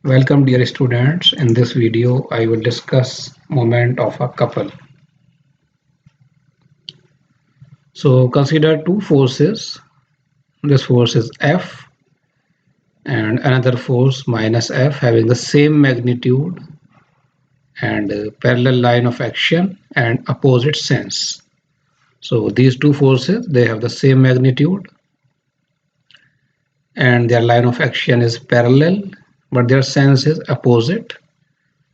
Welcome dear students. In this video I will discuss moment of a couple. So consider two forces. This force is F and another force minus F having the same magnitude and parallel line of action and opposite sense. So these two forces, they have the same magnitude and their line of action is parallel, but their sense is opposite.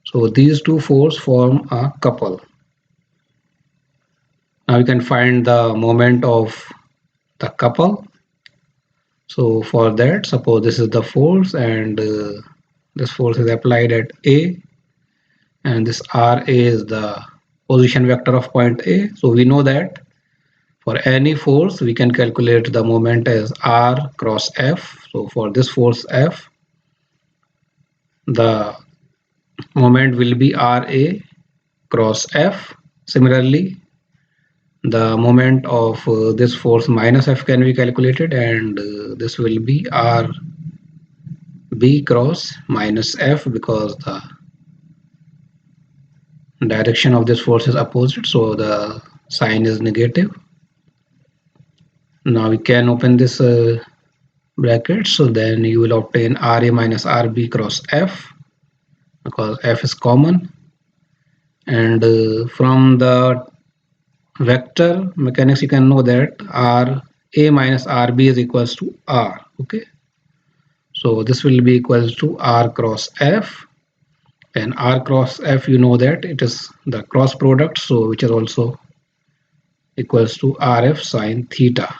So these two forces form a couple. Now we can find the moment of the couple. So for that, suppose this is the force and this force is applied at A, and this RA is the position vector of point A. So we know that for any force we can calculate the moment as R cross F. So for this force F, the moment will be RA cross F. Similarly, the moment of this force minus F can be calculated, and this will be R B cross minus F because the direction of this force is opposite, so the sign is negative. Now we can open this bracket, so then you will obtain RA minus RB cross F because F is common, and from the vector mechanics you can know that RA minus RB is equals to R. Okay, so this will be equals to R cross F, and R cross F, you know that it is the cross product, so which is also equals to RF sine theta.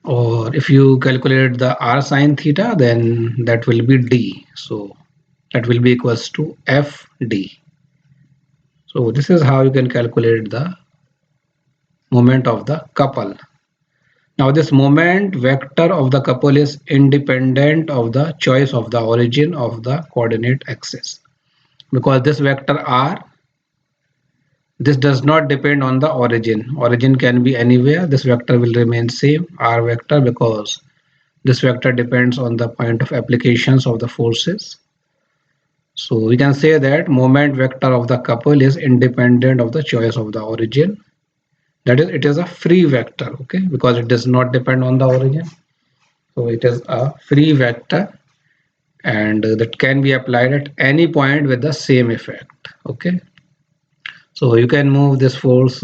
Or if you calculate the R sine theta, then that will be D. So that will be equals to FD. So this is how you can calculate the moment of the couple. Now this moment vector of the couple is independent of the choice of the origin of the coordinate axis, because this vector R, this does not depend on the origin. Origin can be anywhere. This vector will remain same, R vector, because this vector depends on the point of applications of the forces. So we can say that moment vector of the couple is independent of the choice of the origin. That is, it is a free vector, okay, because it does not depend on the origin. So it is a free vector, and that can be applied at any point with the same effect. Okay, so you can move this force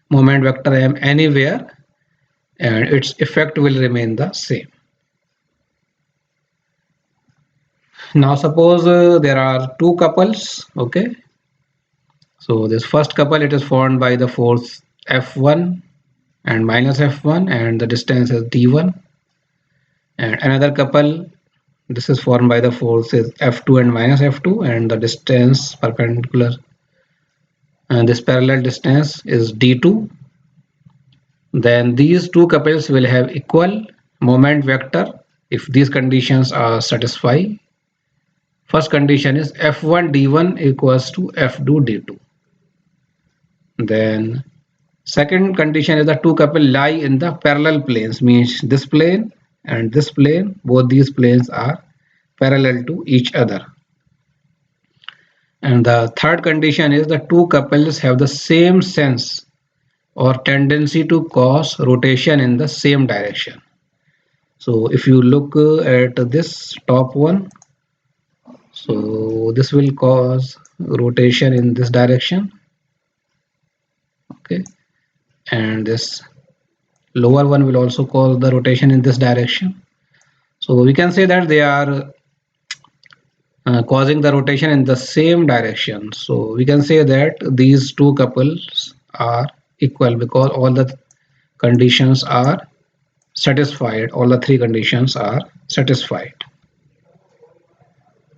moment vector M anywhere and its effect will remain the same. Now suppose there are two couples. Okay, so this first couple, it is formed by the force F1 and minus F1, and the distance is D1. And another couple, this is formed by the forces F2 and minus F2, and the distance perpendicular, and this parallel distance is D2. Then these two couples will have equal moment vector if these conditions are satisfied. First condition is F1 D1 equals to F2 D2. Then second condition is the two couple lie in the parallel planes, means this plane and this plane, both these planes are parallel to each other. And the third condition is the two couples have the same sense or tendency to cause rotation in the same direction. So if you look at this top one, so this will cause rotation in this direction. Okay, and this lower one will also cause the rotation in this direction. So we can say that they are causing the rotation in the same direction. So we can say that these two couples are equal because all the conditions are satisfied. All the three conditions are satisfied.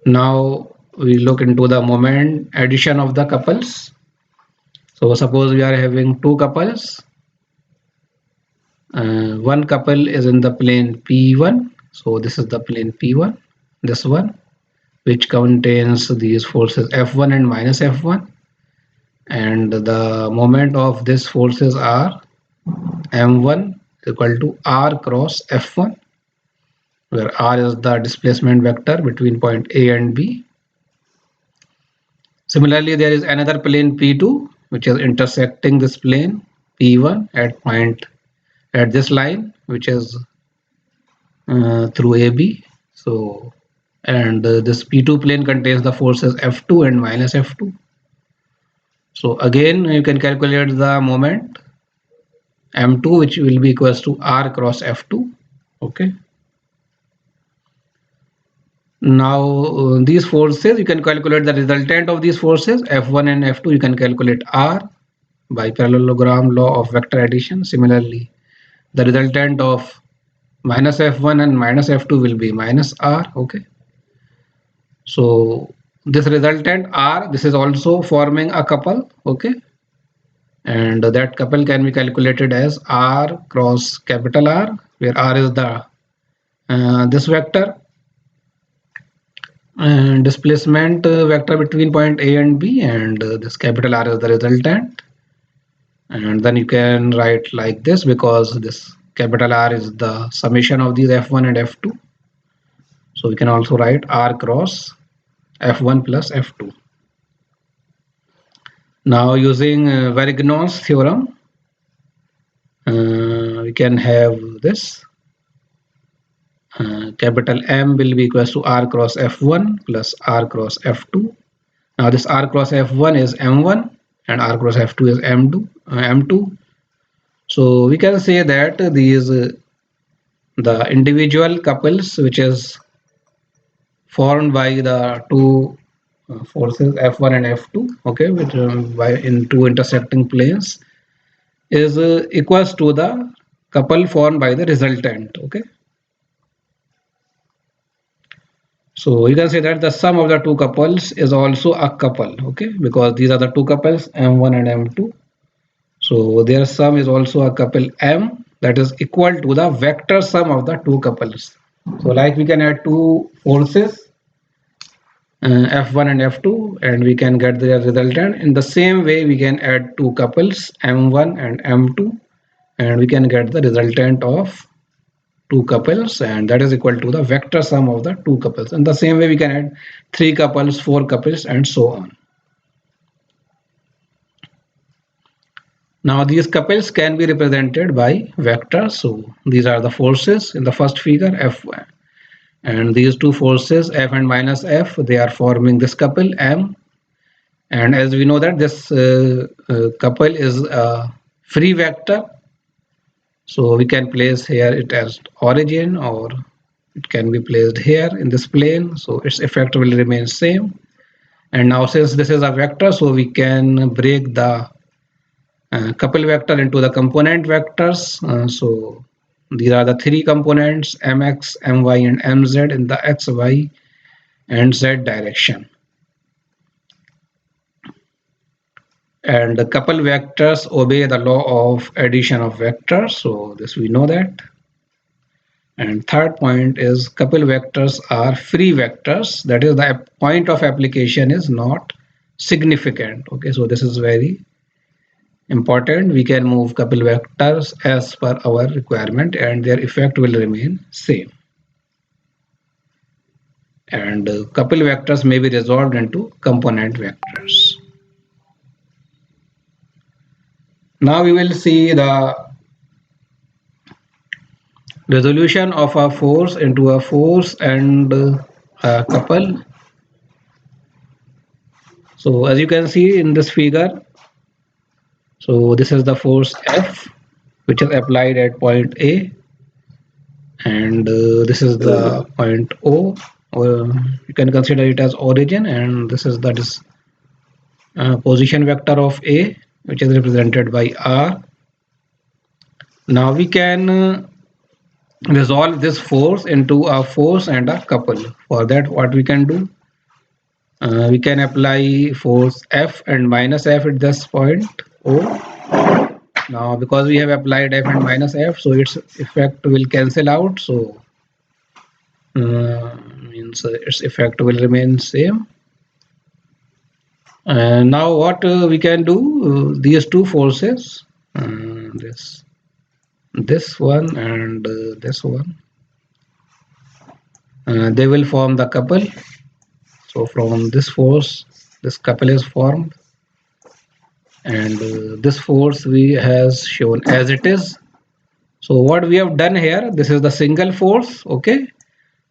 Now we look into the moment addition of the couples. So suppose we are having two couples. One couple is in the plane P1. So this is the plane P1. This one, which contains these forces F1 and minus F1, and the moment of these forces are M1 equal to R cross F1. where r is the displacement vector between point A and B. Similarly, there is another plane P2 which is intersecting this plane P1 at this line, which is through AB. So, and this P2 plane contains the forces F2 and minus F2. So again, you can calculate the moment M2, which will be equals to R cross F2. Okay. Now these forces, you can calculate the resultant of these forces F1 and F2. You can calculate R by parallelogram law of vector addition. Similarly, the resultant of minus F1 and minus F2 will be minus R. Okay. So this resultant R, this is also forming a couple. Okay. And that couple can be calculated as R cross capital R, where R is the this vector and displacement vector between point A and B, and this capital R is the resultant. And then you can write like this, because this capital R is the summation of these F1 and F2. So we can also write R cross F1 plus F2. Now using Varignon's theorem, we can have this capital M will be equals to R cross F1 plus R cross F2. Now this R cross F1 is M1 and R cross F2 is M2. So we can say that these the individual couples which is formed by the two forces F1 and F2, okay, which by in two intersecting planes, is equals to the couple formed by the resultant. Okay. So you can say that the sum of the two couples is also a couple, okay, because these are the two couples M1 and M2. So their sum is also a couple M, that is equal to the vector sum of the two couples. So like we can add two forces F1 and F2, and we can get their resultant. In the same way, we can add two couples M1 and M2, and we can get the resultant of two couples, and that is equal to the vector sum of the two couples. In the same way, we can add three couples, four couples, and so on. Now these couples can be represented by vectors. So these are the forces in the first figure, F1, and these two forces F and minus F, they are forming this couple M. And as we know that this couple is a free vector, so we can place here it as origin, or it can be placed here in this plane, so its effect will remain same. And now since this is a vector, so we can break the couple vector into the component vectors. So these are the three components mx, my, and mz in the x, y, and z direction. And the couple vectors obey the law of addition of vectors, so this we know that. And third point is couple vectors are free vectors, that is the point of application is not significant. Okay, so this is very important. We can move couple vectors as per our requirement and their effect will remain same. And couple vectors may be resolved into component vectors. Now we will see the resolution of a force into a force and a couple. So as you can see in this figure, so this is the force F which is applied at point A, and this is the point O, or you can consider it as origin, and this is the position vector of A, which is represented by R. Now we can resolve this force into a force and a couple. For that, what we can do, we can apply force F and minus F at this point O. Now because we have applied F and minus F, so its effect will cancel out, so means its effect will remain same. And now what we can do, these two forces, this one and this one, they will form the couple. So from this force, this couple is formed, and this force we has shown as it is. So what we have done here, this is the single force. Okay,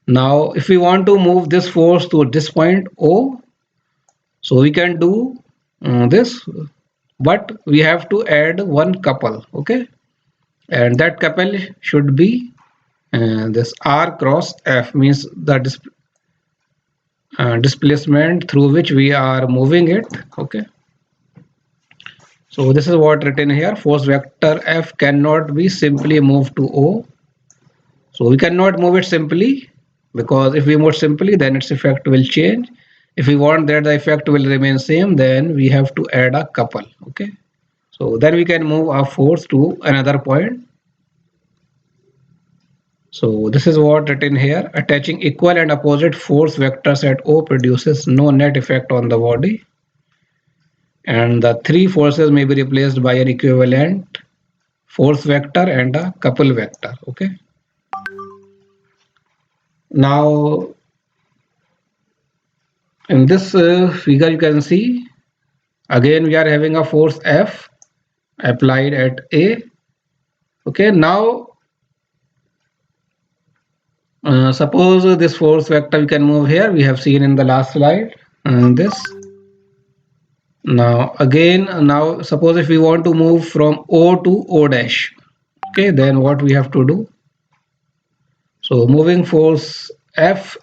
now if we want to move this force to this point O, so we can do this, but we have to add one couple. Okay, and that couple should be this R cross F, means the displacement through which we are moving it. Okay, so this is what written here. Force vector F cannot be simply moved to O. So we cannot move it simply, because if we move simply, then its effect will change. If we want that the effect will remain same, then we have to add a couple. Okay, so then we can move our force to another point. So this is what written here. Attaching equal and opposite force vectors at O produces no net effect on the body, and the three forces may be replaced by an equivalent force vector and a couple vector. Okay, now in this figure you can see again we are having a force F applied at A. Okay, now suppose this force vector we can move here, we have seen in the last slide this. Now again, now suppose if we want to move from O to O dash, okay, then what we have to do? So moving F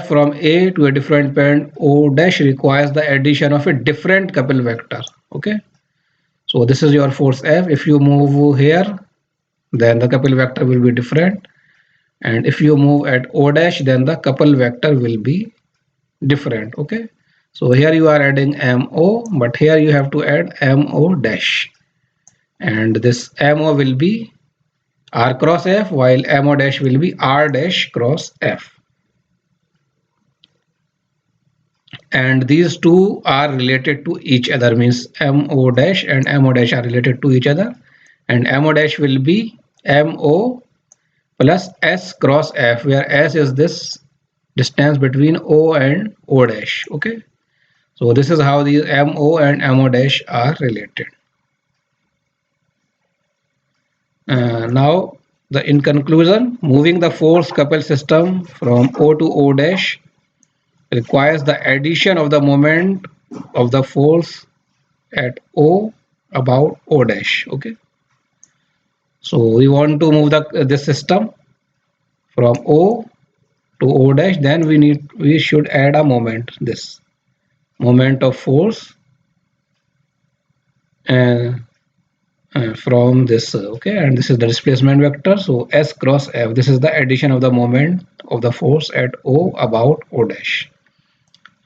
from A to a different point O dash requires the addition of a different couple vector. Okay, so this is your force F. If you move here, then the couple vector will be different, and if you move at O dash, then the couple vector will be different. Okay, so here you are adding MO, but here you have to add MO dash, and this MO will be R cross F, while MO dash will be R dash cross F. And these two are related to each other, means MO dash and MO dash are related to each other, and MO dash will be MO plus S cross F, where S is this distance between O and O dash. Okay, so this is how these MO and MO dash are related. Now in conclusion, moving the force couple system from O to O dash requires the addition of the moment of the force at O about O dash. Okay, so we want to move this system from O to O dash, then we should add a moment, this moment of force, and from this. Okay, and this is the displacement vector. So S cross F, this is the addition of the moment of the force at O about O dash.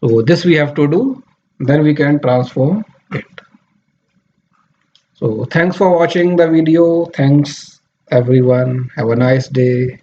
So this we have to do, then we can transform it. So thanks for watching the video. Thanks everyone. Have a nice day.